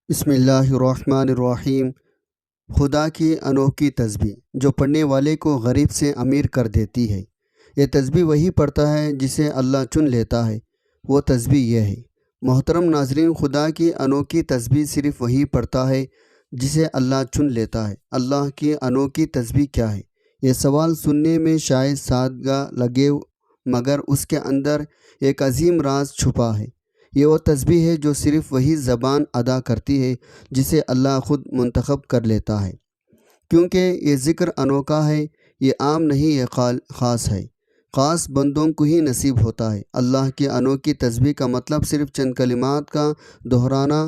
بسم اللہ الرحمن الرحیم۔ خدا کی انوکھی تسبیح جو پڑھنے والے کو غریب سے امیر کر دیتی ہے۔ یہ تسبیح وہی پڑھتا ہے جسے اللہ چن لیتا ہے، وہ تسبیح یہ ہے۔ محترم ناظرین، خدا کی انوکھی تسبیح صرف وہی پڑھتا ہے جسے اللہ چن لیتا ہے۔ اللہ کی انوکھی تسبیح کیا ہے؟ یہ سوال سننے میں شاید سادہ لگے، مگر اس کے اندر ایک عظیم راز چھپا ہے۔ یہ وہ تسبیح ہے جو صرف وہی زبان ادا کرتی ہے جسے اللہ خود منتخب کر لیتا ہے، کیونکہ یہ ذکر انوکھا ہے، یہ عام نہیں، یہ خاص ہے، خاص بندوں کو ہی نصیب ہوتا ہے۔ اللہ کی انوکھی تسبیح کا مطلب صرف چند کلمات کا دہرانا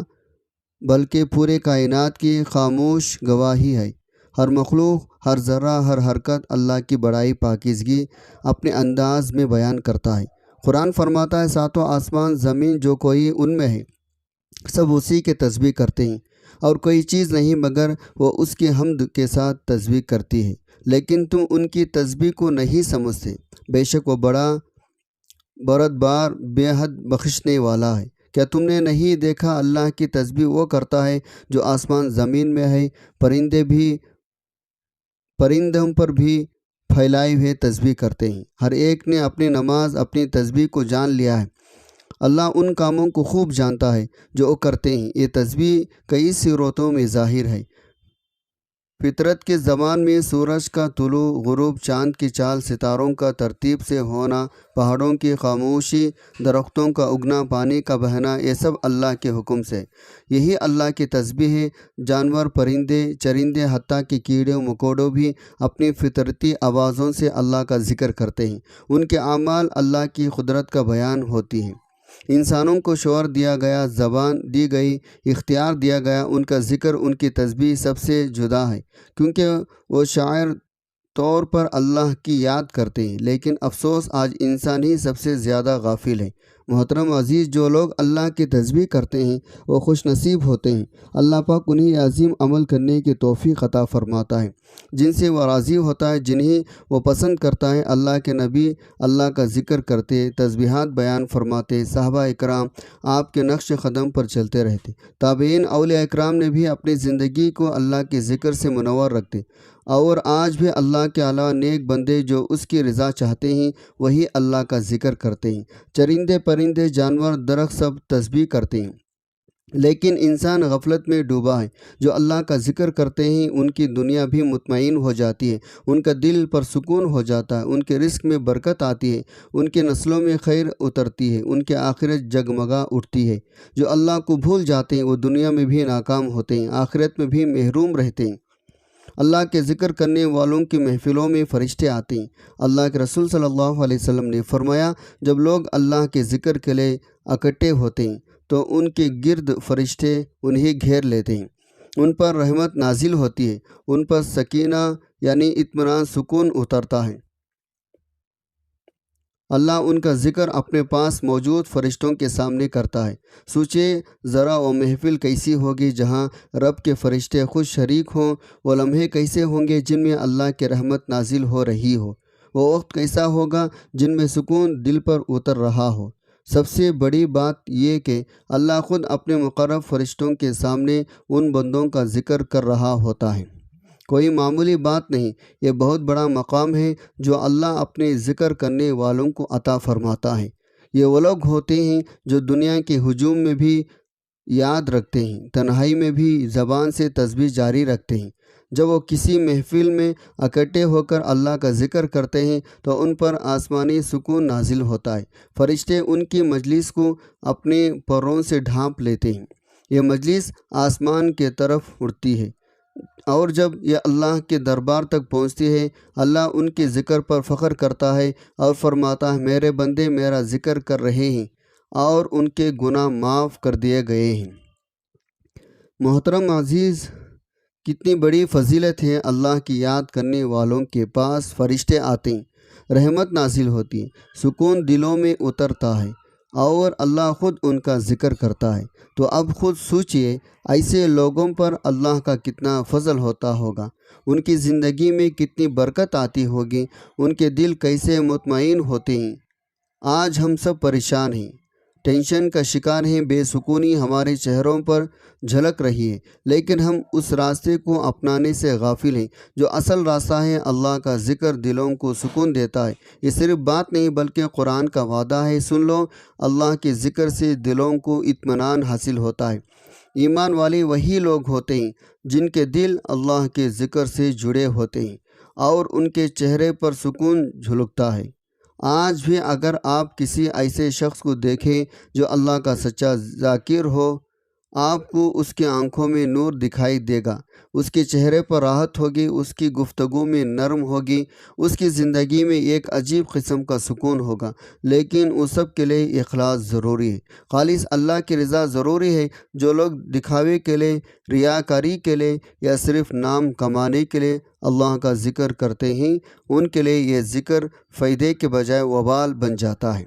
بلکہ پورے کائنات کی خاموش گواہی ہے۔ ہر مخلوق، ہر ذرہ، ہر حرکت اللہ کی بڑائی، پاکیزگی اپنے انداز میں بیان کرتا ہے۔ قرآن فرماتا ہے، ساتوں آسمان زمین جو کوئی ان میں ہے سب اسی کے تسبیح کرتے ہیں، اور کوئی چیز نہیں مگر وہ اس کی حمد کے ساتھ تسبیح کرتی ہے، لیکن تم ان کی تسبیح کو نہیں سمجھتے۔ بے شک وہ بڑا بردبار، بے حد بخشنے والا ہے۔ کیا تم نے نہیں دیکھا اللہ کی تسبیح وہ کرتا ہے جو آسمان زمین میں ہے، پرندوں پر بھی پھیلائے ہوئے تسبیح کرتے ہیں۔ ہر ایک نے اپنی نماز، اپنی تسبیح کو جان لیا ہے۔ اللہ ان کاموں کو خوب جانتا ہے جو وہ کرتے ہیں۔ یہ تسبیح کئی صورتوں میں ظاہر ہے۔ فطرت کے زمان میں سورج کا طلوع، غروب، چاند کی چال، ستاروں کا ترتیب سے ہونا، پہاڑوں کی خاموشی، درختوں کا اگنا، پانی کا بہنا، یہ سب اللہ کے حکم سے۔ یہی اللہ کی تسبیح ہے۔ جانور، پرندے، چرندے، حتیٰ کہ کیڑے مکوڑے بھی اپنی فطرتی آوازوں سے اللہ کا ذکر کرتے ہیں۔ ان کے اعمال اللہ کی قدرت کا بیان ہوتی ہیں۔ انسانوں کو شعور دیا گیا، زبان دی گئی، اختیار دیا گیا، ان کا ذکر، ان کی تسبیح سب سے جدا ہے، کیونکہ وہ شاعر طور پر اللہ کی یاد کرتے ہیں، لیکن افسوس آج انسان ہی سب سے زیادہ غافل ہے۔ محترم عزیز، جو لوگ اللہ کی تسبیح کرتے ہیں وہ خوش نصیب ہوتے ہیں۔ اللہ پاک انہیں یہ عظیم عمل کرنے کی توفیق عطا فرماتا ہے جن سے وہ راضی ہوتا ہے، جنہیں وہ پسند کرتا ہے۔ اللہ کے نبی اللہ کا ذکر کرتے، تسبیحات بیان فرماتے، صحابہ اکرام آپ کے نقش قدم پر چلتے رہتے، تابعین، اولیاء اکرام نے بھی اپنی زندگی کو اللہ کے ذکر سے منور رکھتے، اور آج بھی اللہ کے علاوہ نیک بندے جو اس کی رضا چاہتے ہیں وہی اللہ کا ذکر کرتے ہیں۔ چرندے، پرندے، جانور، درخت سب تسبیح کرتے ہیں، لیکن انسان غفلت میں ڈوبا ہے۔ جو اللہ کا ذکر کرتے ہیں ان کی دنیا بھی مطمئن ہو جاتی ہے، ان کا دل پرسکون ہو جاتا ہے، ان کے رزق میں برکت آتی ہے، ان کے نسلوں میں خیر اترتی ہے، ان کے آخرت جگمگا اٹھتی ہے۔ جو اللہ کو بھول جاتے ہیں وہ دنیا میں بھی ناکام ہوتے ہیں، آخرت میں بھی محروم رہتے ہیں۔ اللہ کے ذکر کرنے والوں کی محفلوں میں فرشتے آتے ہیں۔ اللہ کے رسول صلی اللہ علیہ وسلم نے فرمایا، جب لوگ اللہ کے ذکر کے لیے اکٹھے ہوتے ہیں تو ان کے گرد فرشتے انہیں گھیر لیتے ہیں، ان پر رحمت نازل ہوتی ہے، ان پر سکینہ یعنی اطمینان، سکون اترتا ہے۔ اللہ ان کا ذکر اپنے پاس موجود فرشتوں کے سامنے کرتا ہے۔ سوچیں ذرا وہ محفل کیسی ہوگی جہاں رب کے فرشتے خود شریک ہوں، وہ لمحے کیسے ہوں گے جن میں اللہ کی رحمت نازل ہو رہی ہو، وہ وقت کیسا ہوگا جن میں سکون دل پر اتر رہا ہو۔ سب سے بڑی بات یہ کہ اللہ خود اپنے مقرب فرشتوں کے سامنے ان بندوں کا ذکر کر رہا ہوتا ہے۔ کوئی معمولی بات نہیں، یہ بہت بڑا مقام ہے جو اللہ اپنے ذکر کرنے والوں کو عطا فرماتا ہے۔ یہ وہ لوگ ہوتے ہیں جو دنیا کے ہجوم میں بھی یاد رکھتے ہیں، تنہائی میں بھی زبان سے تسبیح جاری رکھتے ہیں۔ جب وہ کسی محفل میں اکٹھے ہو کر اللہ کا ذکر کرتے ہیں تو ان پر آسمانی سکون نازل ہوتا ہے، فرشتے ان کی مجلس کو اپنے پروں سے ڈھانپ لیتے ہیں، یہ مجلس آسمان کی طرف اڑتی ہے، اور جب یہ اللہ کے دربار تک پہنچتی ہے اللہ ان کے ذکر پر فخر کرتا ہے اور فرماتا ہے، میرے بندے میرا ذکر کر رہے ہیں اور ان کے گناہ معاف کر دیے گئے ہیں۔ محترم عزیز، کتنی بڑی فضیلت ہے، اللہ کی یاد کرنے والوں کے پاس فرشتے آتے ہیں، رحمت نازل ہوتی ہے، سکون دلوں میں اترتا ہے، اور اللہ خود ان کا ذکر کرتا ہے۔ تو اب خود سوچئے ایسے لوگوں پر اللہ کا کتنا فضل ہوتا ہوگا، ان کی زندگی میں کتنی برکت آتی ہوگی، ان کے دل کیسے مطمئن ہوتے ہیں۔ آج ہم سب پریشان ہیں، ٹینشن کا شکار ہیں، بے سکونی ہمارے چہروں پر جھلک رہی ہے، لیکن ہم اس راستے کو اپنانے سے غافل ہیں جو اصل راستہ ہے۔ اللہ کا ذکر دلوں کو سکون دیتا ہے، یہ صرف بات نہیں بلکہ قرآن کا وعدہ ہے۔ سن لو، اللہ کے ذکر سے دلوں کو اطمینان حاصل ہوتا ہے۔ ایمان والے وہی لوگ ہوتے ہیں جن کے دل اللہ کے ذکر سے جڑے ہوتے ہیں اور ان کے چہرے پر سکون جھلکتا ہے۔ آج بھی اگر آپ کسی ایسے شخص کو دیکھیں جو اللہ کا سچا ذاکر ہو، آپ کو اس کی آنکھوں میں نور دکھائی دے گا، اس کے چہرے پر راحت ہوگی، اس کی گفتگو میں نرم ہوگی، اس کی زندگی میں ایک عجیب قسم کا سکون ہوگا۔ لیکن اس سب کے لیے اخلاص ضروری ہے، خالص اللہ کی رضا ضروری ہے۔ جو لوگ دکھاوے کے لیے، ریاکاری کے لیے یا صرف نام کمانے کے لیے اللہ کا ذکر کرتے ہیں، ان کے لیے یہ ذکر فائدے کے بجائے وبال بن جاتا ہے،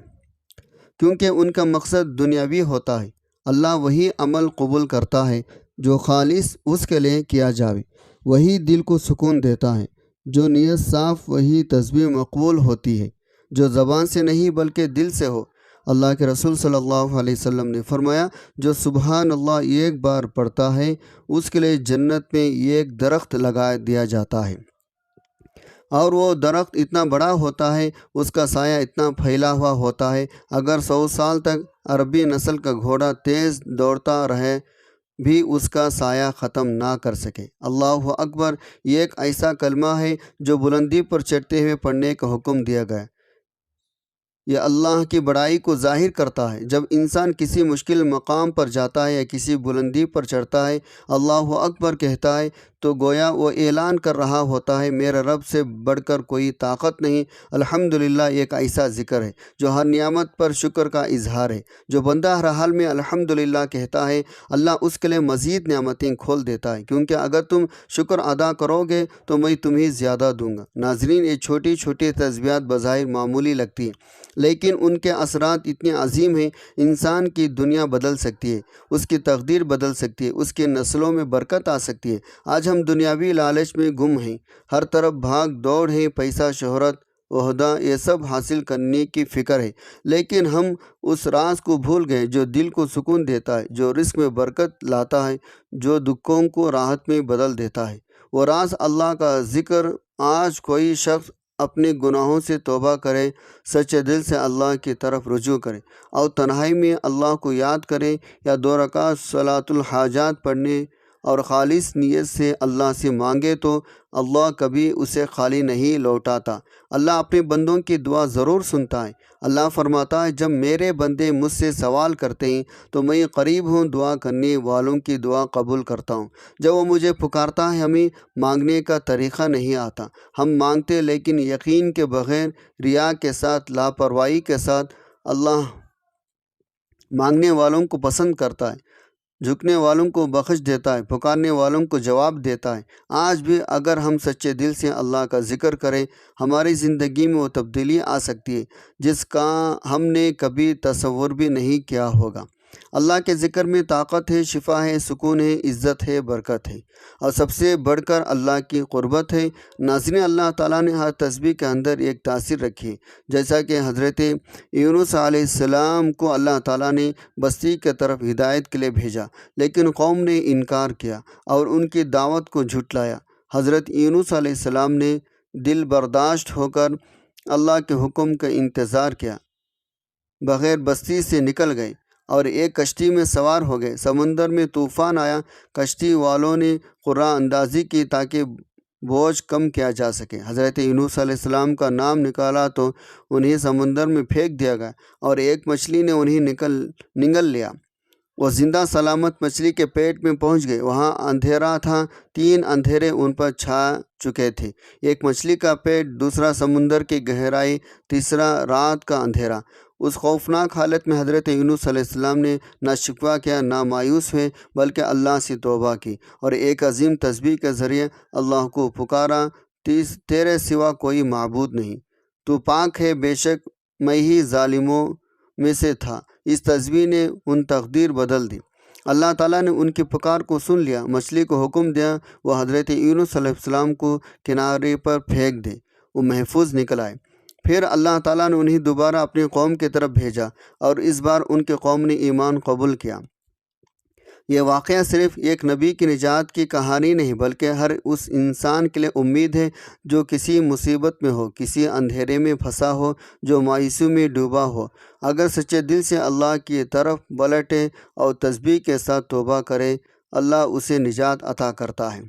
کیونکہ ان کا مقصد دنیاوی ہوتا ہے۔ اللہ وہی عمل قبول کرتا ہے جو خالص اس کے لیے کیا جاوے، وہی دل کو سکون دیتا ہے۔ جو نیت صاف، وہی تسبیح مقبول ہوتی ہے، جو زبان سے نہیں بلکہ دل سے ہو۔ اللہ کے رسول صلی اللہ علیہ وسلم نے فرمایا، جو سبحان اللہ ایک بار پڑھتا ہے اس کے لیے جنت میں ایک درخت لگا دیا جاتا ہے، اور وہ درخت اتنا بڑا ہوتا ہے، اس کا سایہ اتنا پھیلا ہوا ہوتا ہے، اگر 100 سال تک عربی نسل کا گھوڑا تیز دوڑتا رہے بھی اس کا سایہ ختم نہ کر سکے۔ اللہ اکبر یہ ایک ایسا کلمہ ہے جو بلندی پر چڑھتے ہوئے پڑھنے کا حکم دیا گیا۔ یہ اللہ کی بڑائی کو ظاہر کرتا ہے۔ جب انسان کسی مشکل مقام پر جاتا ہے یا کسی بلندی پر چڑھتا ہے، اللہ اکبر کہتا ہے، تو گویا وہ اعلان کر رہا ہوتا ہے، میرے رب سے بڑھ کر کوئی طاقت نہیں۔ الحمدللہ ایک ایسا ذکر ہے جو ہر نعمت پر شکر کا اظہار ہے۔ جو بندہ ہر حال میں الحمدللہ کہتا ہے، اللہ اس کے لیے مزید نعمتیں کھول دیتا ہے، کیونکہ اگر تم شکر ادا کرو گے تو میں تمہیں زیادہ دوں گا۔ ناظرین، یہ چھوٹی چھوٹی تسبیحات بظاہر معمولی لگتی ہیں، لیکن ان کے اثرات اتنے عظیم ہیں۔ انسان کی دنیا بدل سکتی ہے، اس کی تقدیر بدل سکتی ہے، اس کی نسلوں میں برکت آ سکتی ہے۔ آج ہم دنیاوی لالچ میں گم ہیں، ہر طرف بھاگ دوڑ ہے، پیسہ، شہرت، عہدہ، یہ سب حاصل کرنے کی فکر ہے، لیکن ہم اس راز کو بھول گئے جو دل کو سکون دیتا ہے، جو رزق میں برکت لاتا ہے، جو دکھوں کو راحت میں بدل دیتا ہے۔ وہ راز اللہ کا ذکر۔ آج کوئی شخص اپنے گناہوں سے توبہ کرے، سچے دل سے اللہ کی طرف رجوع کرے اور تنہائی میں اللہ کو یاد کرے، یا 2 رکعت صلاۃ الحاجات پڑھنے اور خالص نیت سے اللہ سے مانگے، تو اللہ کبھی اسے خالی نہیں لوٹاتا۔ اللہ اپنے بندوں کی دعا ضرور سنتا ہے۔ اللہ فرماتا ہے، جب میرے بندے مجھ سے سوال کرتے ہیں تو میں قریب ہوں، دعا کرنے والوں کی دعا قبول کرتا ہوں۔ جب وہ مجھے پکارتا ہے، ہمیں مانگنے کا طریقہ نہیں آتا، ہم مانگتے لیکن یقین کے بغیر، ریا کے ساتھ، لاپرواہی کے ساتھ۔ اللہ مانگنے والوں کو پسند کرتا ہے، جھکنے والوں کو بخش دیتا ہے، پکارنے والوں کو جواب دیتا ہے۔ آج بھی اگر ہم سچے دل سے اللہ کا ذکر کریں، ہماری زندگی میں وہ تبدیلی آ سکتی ہے جس کا ہم نے کبھی تصور بھی نہیں کیا ہوگا۔ اللہ کے ذکر میں طاقت ہے، شفا ہے، سکون ہے، عزت ہے، برکت ہے، اور سب سے بڑھ کر اللہ کی قربت ہے۔ ناظرین، اللہ تعالیٰ نے ہر تسبیح کے اندر ایک تاثیر رکھی ہے۔ جیسا کہ حضرت یونس علیہ السلام کو اللہ تعالیٰ نے بستی کی طرف ہدایت کے لیے بھیجا، لیکن قوم نے انکار کیا اور ان کی دعوت کو جھٹلایا۔ حضرت یونس علیہ السلام نے دل برداشت ہو کر اللہ کے حکم کا انتظار کیا، بغیر بستی سے نکل گئے اور ایک کشتی میں سوار ہو گئے۔ سمندر میں طوفان آیا، کشتی والوں نے قرآن اندازی کی تاکہ بوجھ کم کیا جا سکے۔ حضرت یونس علیہ السلام کا نام نکالا تو انہیں سمندر میں پھینک دیا گیا، اور ایک مچھلی نے انہیں نگل لیا۔ وہ زندہ سلامت مچھلی کے پیٹ میں پہنچ گئے۔ وہاں اندھیرا تھا، 3 اندھیرے ان پر چھا چکے تھے، ایک مچھلی کا پیٹ، دوسرا سمندر کی گہرائی، تیسرا رات کا اندھیرا۔ اس خوفناک حالت میں حضرت یونس علیہ السلام نے نہ شکوہ کیا، نہ مایوس ہوئے، بلکہ اللہ سے توبہ کی اور ایک عظیم تسبیح کے ذریعے اللہ کو پکارا، تیرے سوا کوئی معبود نہیں، تو پاک ہے، بے شک میں ہی ظالموں میں سے تھا۔ اس تسبیح نے ان تقدیر بدل دی۔ اللہ تعالیٰ نے ان کی پکار کو سن لیا، مچھلی کو حکم دیا وہ حضرت یونس علیہ السلام کو کنارے پر پھینک دے، وہ محفوظ نکل آئے۔ پھر اللہ تعالیٰ نے انہیں دوبارہ اپنی قوم کی طرف بھیجا اور اس بار ان کی قوم نے ایمان قبول کیا۔ یہ واقعہ صرف ایک نبی کی نجات کی کہانی نہیں بلکہ ہر اس انسان کے لیے امید ہے جو کسی مصیبت میں ہو، کسی اندھیرے میں پھنسا ہو، جو مایوسی میں ڈوبا ہو۔ اگر سچے دل سے اللہ کی طرف پلٹے اور تسبیح کے ساتھ توبہ کرے، اللہ اسے نجات عطا کرتا ہے۔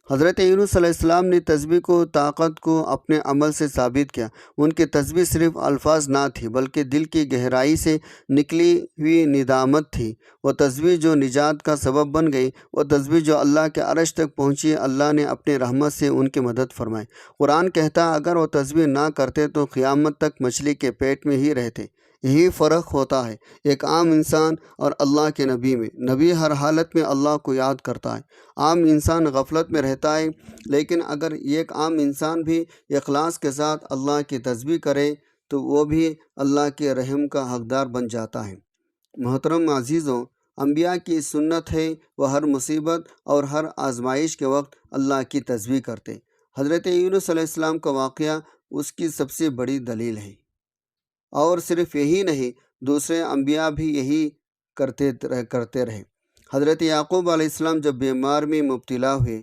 حضرت یونس علیہ السلام نے تسبیح کو طاقت کو اپنے عمل سے ثابت کیا۔ ان کی تسبیح صرف الفاظ نہ تھی بلکہ دل کی گہرائی سے نکلی ہوئی ندامت تھی۔ وہ تسبیح جو نجات کا سبب بن گئی، وہ تسبیح جو اللہ کے عرش تک پہنچی، اللہ نے اپنی رحمت سے ان کی مدد فرمائی۔ قرآن کہتا ہے اگر وہ تسبیح نہ کرتے تو قیامت تک مچھلی کے پیٹ میں ہی رہتے۔ یہی فرق ہوتا ہے ایک عام انسان اور اللہ کے نبی میں۔ نبی ہر حالت میں اللہ کو یاد کرتا ہے، عام انسان غفلت میں رہتا ہے، لیکن اگر ایک عام انسان بھی اخلاص کے ساتھ اللہ کی تسبیح کرے تو وہ بھی اللہ کے رحم کا حقدار بن جاتا ہے۔ محترم عزیزوں، انبیاء کی سنت ہے وہ ہر مصیبت اور ہر آزمائش کے وقت اللہ کی تسبیح کرتے۔ حضرت یونس علیہ السلام کا واقعہ اس کی سب سے بڑی دلیل ہے، اور صرف یہی نہیں، دوسرے انبیاء بھی یہی کرتے رہے۔ حضرت یعقوب علیہ السلام جب بیمار میں مبتلا ہوئے،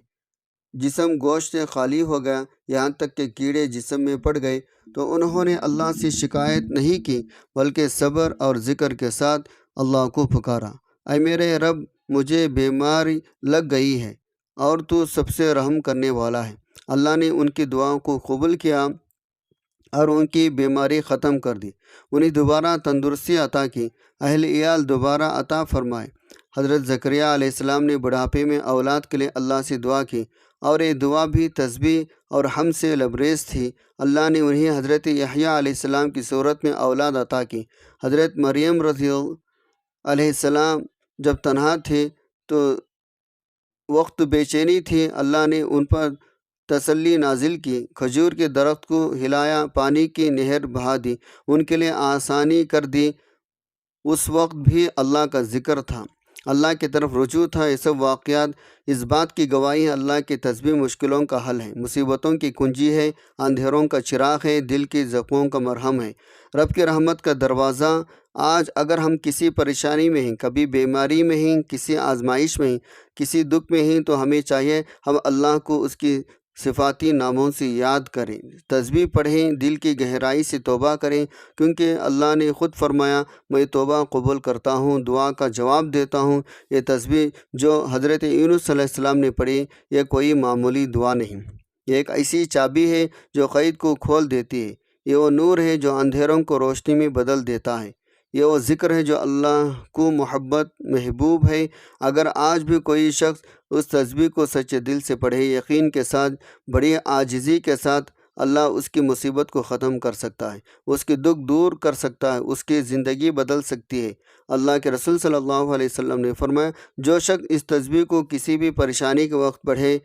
جسم گوشت سے خالی ہو گیا، یہاں تک کہ کیڑے جسم میں پڑ گئے، تو انہوں نے اللہ سے شکایت نہیں کی بلکہ صبر اور ذکر کے ساتھ اللہ کو پکارا۔ اے میرے رب، مجھے بیماری لگ گئی ہے اور تو سب سے رحم کرنے والا ہے۔ اللہ نے ان کی دعاؤں کو قبول کیا اور ان کی بیماری ختم کر دی، انہیں دوبارہ تندرستی عطا کی، اہل عیال دوبارہ عطا فرمائے۔ حضرت زکریا علیہ السلام نے بڑھاپے میں اولاد کے لیے اللہ سے دعا کی، اور یہ دعا بھی تسبیح اور حمد سے لبریز تھی۔ اللہ نے انہیں حضرت یحییٰ علیہ السلام کی صورت میں اولاد عطا کی۔ حضرت مریم رضی اللہ علیہ السلام جب تنہا تھے تو وقت بے چینی تھی، اللہ نے ان پر تسلی نازل کی، کھجور کے درخت کو ہلایا، پانی کی نہر بہا دی، ان کے لیے آسانی کر دی۔ اس وقت بھی اللہ کا ذکر تھا، اللہ کی طرف رجوع تھا۔ یہ سب واقعات اس بات کی گواہی ہے اللہ کی تسبیح مشکلوں کا حل ہے، مصیبتوں کی کنجی ہے، اندھیروں کا چراغ ہے، دل کی زخموں کا مرہم ہے، رب کی رحمت کا دروازہ۔ آج اگر ہم کسی پریشانی میں ہیں، کبھی بیماری میں ہیں، کسی آزمائش میں ہیں، کسی دکھ میں ہیں، تو ہمیں چاہیے ہم اللہ کو اس کی صفاتی ناموں سے یاد کریں، تسبیح پڑھیں، دل کی گہرائی سے توبہ کریں، کیونکہ اللہ نے خود فرمایا میں توبہ قبول کرتا ہوں، دعا کا جواب دیتا ہوں۔ یہ تسبیح جو حضرت یونس علیہ السلام نے پڑھی، یہ کوئی معمولی دعا نہیں، یہ ایک ایسی چابی ہے جو قید کو کھول دیتی ہے، یہ وہ نور ہے جو اندھیروں کو روشنی میں بدل دیتا ہے، یہ وہ ذکر ہے جو اللہ کو محبوب ہے۔ اگر آج بھی کوئی شخص اس تسبیح کو سچے دل سے پڑھے، یقین کے ساتھ، بڑی عاجزی کے ساتھ، اللہ اس کی مصیبت کو ختم کر سکتا ہے، اس کی دکھ دور کر سکتا ہے، اس کی زندگی بدل سکتی ہے۔ اللہ کے رسول صلی اللہ علیہ وسلم نے فرمایا جو شخص اس تسبیح کو کسی بھی پریشانی کے وقت پڑھے،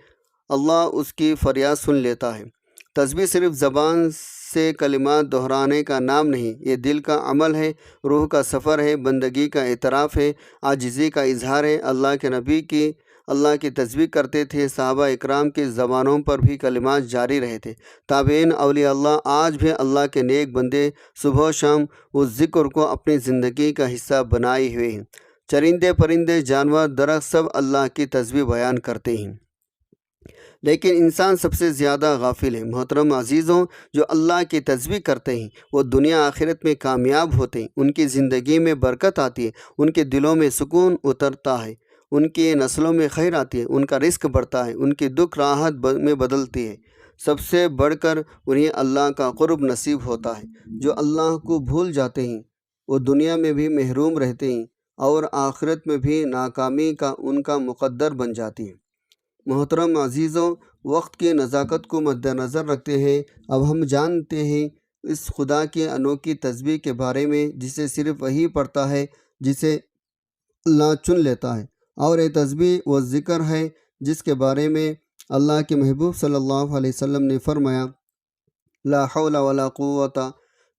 اللہ اس کی فریاد سن لیتا ہے۔ تسبیح صرف زبان سے کلمات دہرانے کا نام نہیں، یہ دل کا عمل ہے، روح کا سفر ہے، بندگی کا اعتراف ہے، عاجزی کا اظہار ہے۔ اللہ کے نبی کی اللہ کی تسبیح کرتے تھے، صحابہ اکرام کی زبانوں پر بھی کلمات جاری رہے تھے، تابعین، اولیاء اللہ، آج بھی اللہ کے نیک بندے صبح و شام اس ذکر کو اپنی زندگی کا حصہ بنائے ہوئے ہیں۔ چرندے پرندے جانور درخت سب اللہ کی تسبیح بیان کرتے ہیں، لیکن انسان سب سے زیادہ غافل ہے۔ محترم عزیزوں، جو اللہ کی تسبیح کرتے ہیں وہ دنیا آخرت میں کامیاب ہوتے ہیں، ان کی زندگی میں برکت آتی ہے، ان کے دلوں میں سکون اترتا ہے، ان کی نسلوں میں خیر آتی ہے، ان کا رزق بڑھتا ہے، ان کی دکھ راحت میں بدلتی ہے، سب سے بڑھ کر انہیں اللہ کا قرب نصیب ہوتا ہے۔ جو اللہ کو بھول جاتے ہیں وہ دنیا میں بھی محروم رہتے ہیں اور آخرت میں بھی ناکامی کا ان کا مقدر بن جاتی ہے۔ محترم عزیزوں، وقت کی نزاکت کو مد نظر رکھتے ہیں اب ہم جانتے ہیں اس خدا کی انوکھی تسبیح کے بارے میں جسے صرف وہی پڑھتا ہے، جسے اللہ چن لیتا ہے، اور یہ تسبیح وہ ذکر ہے جس کے بارے میں اللہ کے محبوب صلی اللہ علیہ وسلم نے فرمایا لا حول ولا قوت،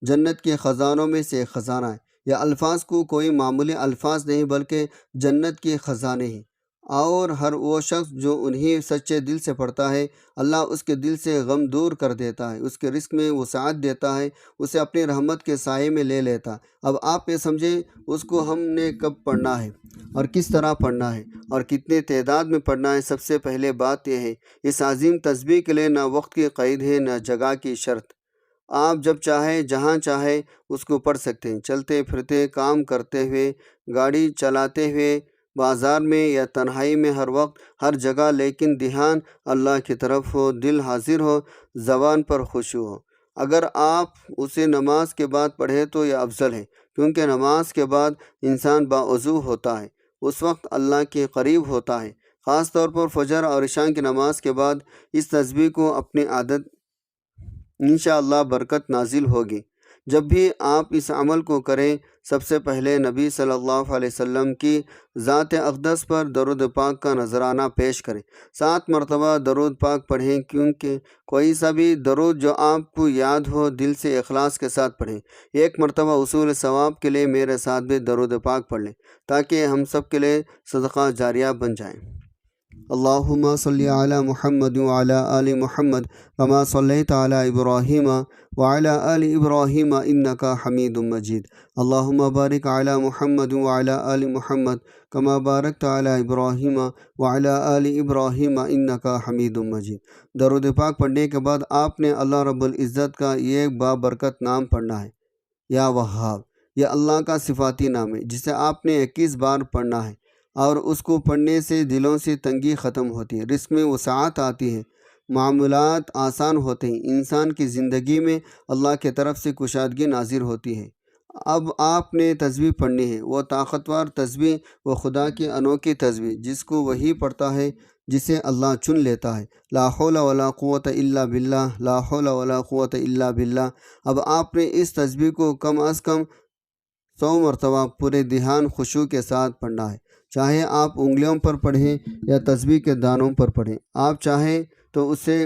جنت کے خزانوں میں سے ایک خزانہ ہے۔ یہ الفاظ کو کوئی معمولی الفاظ نہیں بلکہ جنت کے خزانے ہیں۔ اور ہر وہ شخص جو انہیں سچے دل سے پڑھتا ہے اللہ اس کے دل سے غم دور کر دیتا ہے، اس کے رزق میں وسعت دیتا ہے، اسے اپنی رحمت کے سائے میں لے لیتا۔ اب آپ یہ سمجھیں اس کو ہم نے کب پڑھنا ہے اور کس طرح پڑھنا ہے اور کتنے تعداد میں پڑھنا ہے۔ سب سے پہلے بات یہ ہے، اس عظیم تسبیح کے لیے نہ وقت کی قید ہے نہ جگہ کی شرط۔ آپ جب چاہے جہاں چاہے اس کو پڑھ سکتے ہیں، چلتے پھرتے، کام کرتے ہوئے، گاڑی چلاتے ہوئے، بازار میں یا تنہائی میں، ہر وقت ہر جگہ، لیکن دھیان اللہ کی طرف ہو، دل حاضر ہو، زبان پر خشوع ہو۔ اگر آپ اسے نماز کے بعد پڑھیں تو یہ افضل ہے، کیونکہ نماز کے بعد انسان باوضو ہوتا ہے، اس وقت اللہ کے قریب ہوتا ہے۔ خاص طور پر فجر اور عشاء کی نماز کے بعد اس تسبیح کو اپنی عادت انشاءاللہ برکت نازل ہوگی۔ جب بھی آپ اس عمل کو کریں، سب سے پہلے نبی صلی اللہ علیہ وسلم کی ذات اقدس پر درود پاک کا نذرانہ پیش کریں۔ 7 مرتبہ درود پاک پڑھیں، کیونکہ کوئی سا بھی درود جو آپ کو یاد ہو دل سے اخلاص کے ساتھ پڑھیں۔ 1 مرتبہ حصول ثواب کے لیے میرے ساتھ بھی درود پاک پڑھ لیں تاکہ ہم سب کے لیے صدقہ جاریہ بن جائیں۔ اللہم صلی علی محمد وعلی آل محمد کما صلیت علی ابراہیم وعلی آل ابراہیم انک حمید مجید۔ اللہم بارک علی محمد وعلی آل محمد کما بارکت علی ابراہیم وعلی آل ابراہیم انک حمید مجید۔ درود پاک پڑھنے کے بعد آپ نے اللہ رب العزت کا یہ بابرکت نام پڑھنا ہے، یا وہاب۔ یہ اللہ کا صفاتی نام ہے جسے آپ نے 21 بار پڑھنا ہے، اور اس کو پڑھنے سے دلوں سے تنگی ختم ہوتی ہے، رزق میں وسعت آتی ہے، معاملات آسان ہوتے ہیں، انسان کی زندگی میں اللہ کی طرف سے کشادگی نازل ہوتی ہے۔ اب آپ نے تسبیح پڑھنی ہے، وہ طاقتور تسبیح، وہ خدا کی انوکھی تسبیح جس کو وہی پڑھتا ہے جسے اللہ چن لیتا ہے۔ لا حول ولا قوت الا باللہ، لا حول ولا قوت الا باللہ۔ اب آپ نے اس تسبیح کو کم از کم 100 مرتبہ پورے دھیان خشوع کے ساتھ پڑھنا ہے، چاہے آپ انگلیوں پر پڑھیں یا تسبیح کے دانوں پر پڑھیں۔ آپ چاہیں تو اسے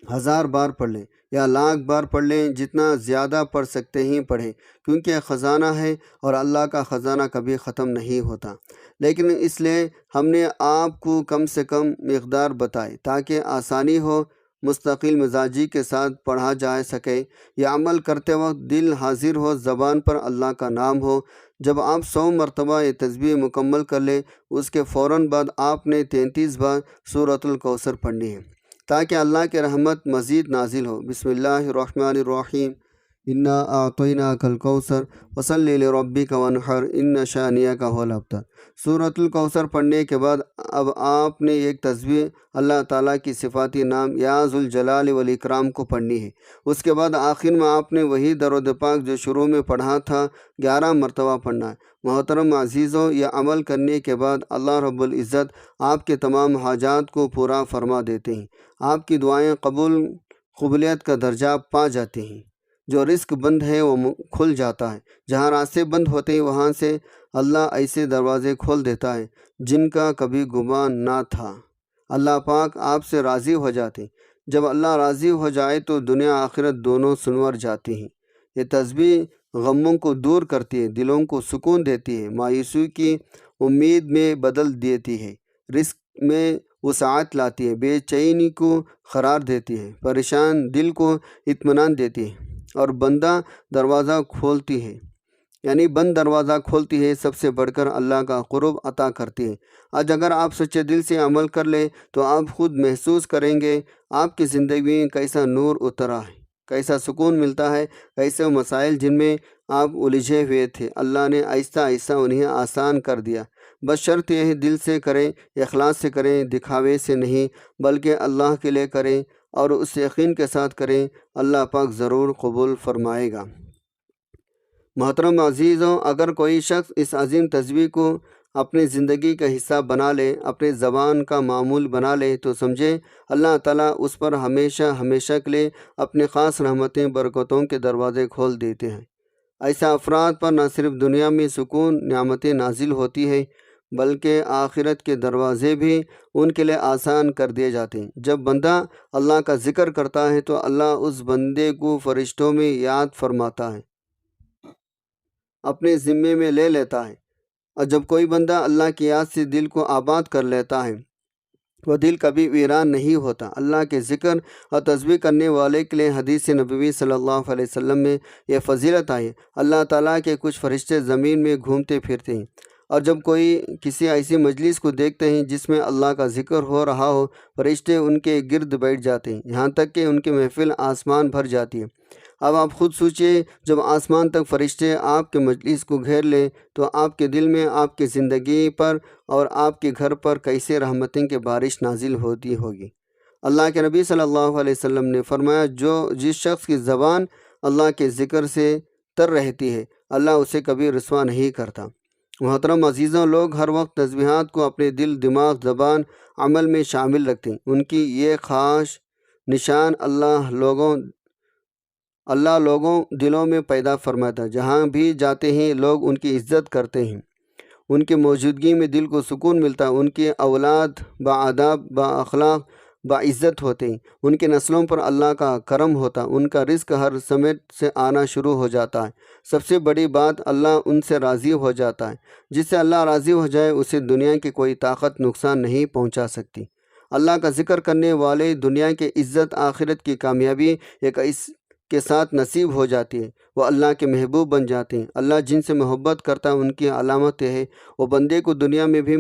1000 بار پڑھ لیں یا 1,00,000 بار پڑھ لیں، جتنا زیادہ پڑھ سکتے ہیں پڑھیں، کیونکہ یہ خزانہ ہے اور اللہ کا خزانہ کبھی ختم نہیں ہوتا۔ لیکن اس لیے ہم نے آپ کو کم سے کم مقدار بتائی تاکہ آسانی ہو، مستقل مزاجی کے ساتھ پڑھا جا سکے۔ یہ عمل کرتے وقت دل حاضر ہو، زبان پر اللہ کا نام ہو۔ جب آپ 100 مرتبہ یہ تسبیح مکمل کر لیں، اس کے فوراً بعد آپ نے 33 بار سورۃ الکوثر پڑھنی ہے تاکہ اللہ کی رحمت مزید نازل ہو۔ بسم اللہ الرحمن الرحیم، انا اعطیناک الکوثر فصلی لربک وانحر ان شانئک هو الابتر۔ سورۃ الکوثر پڑھنے کے بعد اب آپ نے ایک تسبیح اللہ تعالیٰ کی صفاتی نام یا ذوالجلال والاکرام کو پڑھنی ہے۔ اس کے بعد آخر میں آپ نے وہی درود پاک جو شروع میں پڑھا تھا 11 مرتبہ پڑھنا ہے۔ محترم عزیزوں، یہ عمل کرنے کے بعد اللہ رب العزت آپ کے تمام حاجات کو پورا فرما دیتے ہیں، آپ کی دعائیں قبولیت کا درجہ پا جاتی ہیں۔ جو رزق بند ہے وہ کھل جاتا ہے، جہاں راستے بند ہوتے ہیں وہاں سے اللہ ایسے دروازے کھول دیتا ہے جن کا کبھی گمان نہ تھا۔ اللہ پاک آپ سے راضی ہو جاتے ہیں۔ جب اللہ راضی ہو جائے تو دنیا آخرت دونوں سنور جاتی ہیں۔ یہ تسبیح غموں کو دور کرتی ہے، دلوں کو سکون دیتی ہے، مایوسی کی امید میں بدل دیتی ہے، رزق میں وسعت لاتی ہے، بے چینی کو قرار دیتی ہے، پریشان دل کو اطمینان دیتی ہے، اور بندہ دروازہ کھولتی ہے، یعنی بند دروازہ کھولتی ہے، سب سے بڑھ کر اللہ کا قرب عطا کرتی ہے۔ آج اگر آپ سچے دل سے عمل کر لیں تو آپ خود محسوس کریں گے آپ کی زندگی میں کیسا نور اترا ہے، کیسا سکون ملتا ہے، کیسے مسائل جن میں آپ الجھے ہوئے تھے اللہ نے آہستہ آہستہ انہیں آسان کر دیا۔ بس شرط یہ ہے دل سے کریں، اخلاص سے کریں، دکھاوے سے نہیں، بلکہ اللہ کے لیے کریں اور اس یقین کے ساتھ کریں اللہ پاک ضرور قبول فرمائے گا۔ محترم عزیزوں، اگر کوئی شخص اس عظیم تسبیح کو اپنی زندگی کا حصہ بنا لے، اپنی زبان کا معمول بنا لے، تو سمجھے اللہ تعالیٰ اس پر ہمیشہ ہمیشہ کے لیے اپنے خاص رحمتیں، برکتوں کے دروازے کھول دیتے ہیں۔ ایسا افراد پر نہ صرف دنیا میں سکون، نعمتیں نازل ہوتی ہیں، بلکہ آخرت کے دروازے بھی ان کے لیے آسان کر دیے جاتے ہیں۔ جب بندہ اللہ کا ذکر کرتا ہے تو اللہ اس بندے کو فرشتوں میں یاد فرماتا ہے، اپنے ذمے میں لے لیتا ہے، اور جب کوئی بندہ اللہ کی یاد سے دل کو آباد کر لیتا ہے وہ دل کبھی ویران نہیں ہوتا۔ اللہ کے ذکر اور تسبیح کرنے والے کے لیے حدیث نبوی صلی اللہ علیہ وسلم میں یہ فضیلت آئی۔ اللہ تعالیٰ کے کچھ فرشتے زمین میں گھومتے پھرتے ہیں، اور جب کوئی کسی ایسی مجلس کو دیکھتے ہیں جس میں اللہ کا ذکر ہو رہا ہو، فرشتے ان کے گرد بیٹھ جاتے ہیں، یہاں تک کہ ان کی محفل آسمان بھر جاتی ہے۔ اب آپ خود سوچئے، جب آسمان تک فرشتے آپ کے مجلس کو گھیر لیں تو آپ کے دل میں، آپ کی زندگی پر اور آپ کے گھر پر کیسے رحمتیں کی بارش نازل ہوتی ہوگی۔ اللہ کے نبی صلی اللہ علیہ وسلم نے فرمایا، جس شخص کی زبان اللہ کے ذکر سے تر رہتی ہے، اللہ اسے کبھی رسوا نہیں کرتا۔ محترم عزیزوں، لوگ ہر وقت تسبیحات کو اپنے دل، دماغ، زبان، عمل میں شامل رکھتے ہیں۔ ان کی یہ خاص نشان اللہ لوگوں دلوں میں پیدا فرماتا ہے۔ جہاں بھی جاتے ہیں لوگ ان کی عزت کرتے ہیں، ان کی موجودگی میں دل کو سکون ملتا ہے۔ ان کی اولاد باآداب، بااخلاق، باعزت ہوتے ہیں، ان کی نسلوں پر اللہ کا کرم ہوتا ہے، ان کا رزق ہر سمت سے آنا شروع ہو جاتا ہے۔ سب سے بڑی بات، اللہ ان سے راضی ہو جاتا ہے۔ جس سے اللہ راضی ہو جائے اسے دنیا کی کوئی طاقت نقصان نہیں پہنچا سکتی۔ اللہ کا ذکر کرنے والے دنیا کی عزت، آخرت کی کامیابی ایک اس کے ساتھ نصیب ہو جاتی ہے۔ وہ اللہ کے محبوب بن جاتے ہیں۔ اللہ جن سے محبت کرتا ہے ان کی علامت ہے وہ بندے کو دنیا میں بھی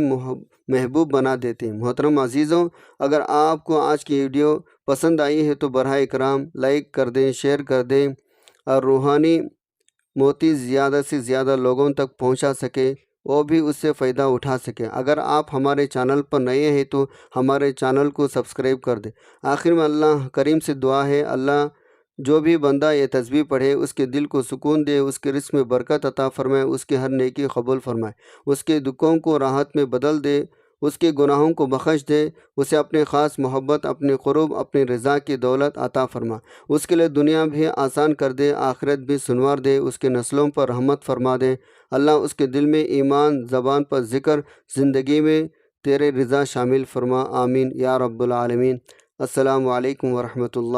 محبوب بنا دیتے ہیں۔ محترم عزیزوں، اگر آپ کو آج کی ویڈیو پسند آئی ہے تو براہ کرام لائک کر دیں، شیئر کر دیں، اور روحانی موتی زیادہ سے زیادہ لوگوں تک پہنچا سکے، وہ بھی اس سے فائدہ اٹھا سکیں۔ اگر آپ ہمارے چینل پر نئے ہیں تو ہمارے چینل کو سبسکرائب کر دیں۔ آخر میں اللہ کریم سے دعا ہے، اللہ جو بھی بندہ یہ تسبیح پڑھے اس کے دل کو سکون دے، اس کے رزق میں برکت عطا فرمائے، اس کے ہر نیکی قبول فرمائے، اس کے دکھوں کو راحت میں بدل دے، اس کے گناہوں کو بخش دے، اسے اپنے خاص محبت، اپنے قرب، اپنی رضا کی دولت عطا فرما، اس کے لیے دنیا بھی آسان کر دے، آخرت بھی سنوار دے، اس کے نسلوں پر رحمت فرما دے۔ اللہ اس کے دل میں ایمان، زبان پر ذکر، زندگی میں تیرے رضا شامل فرما۔ آمین یا رب العالمین۔ السلام علیکم ورحمۃ اللہ۔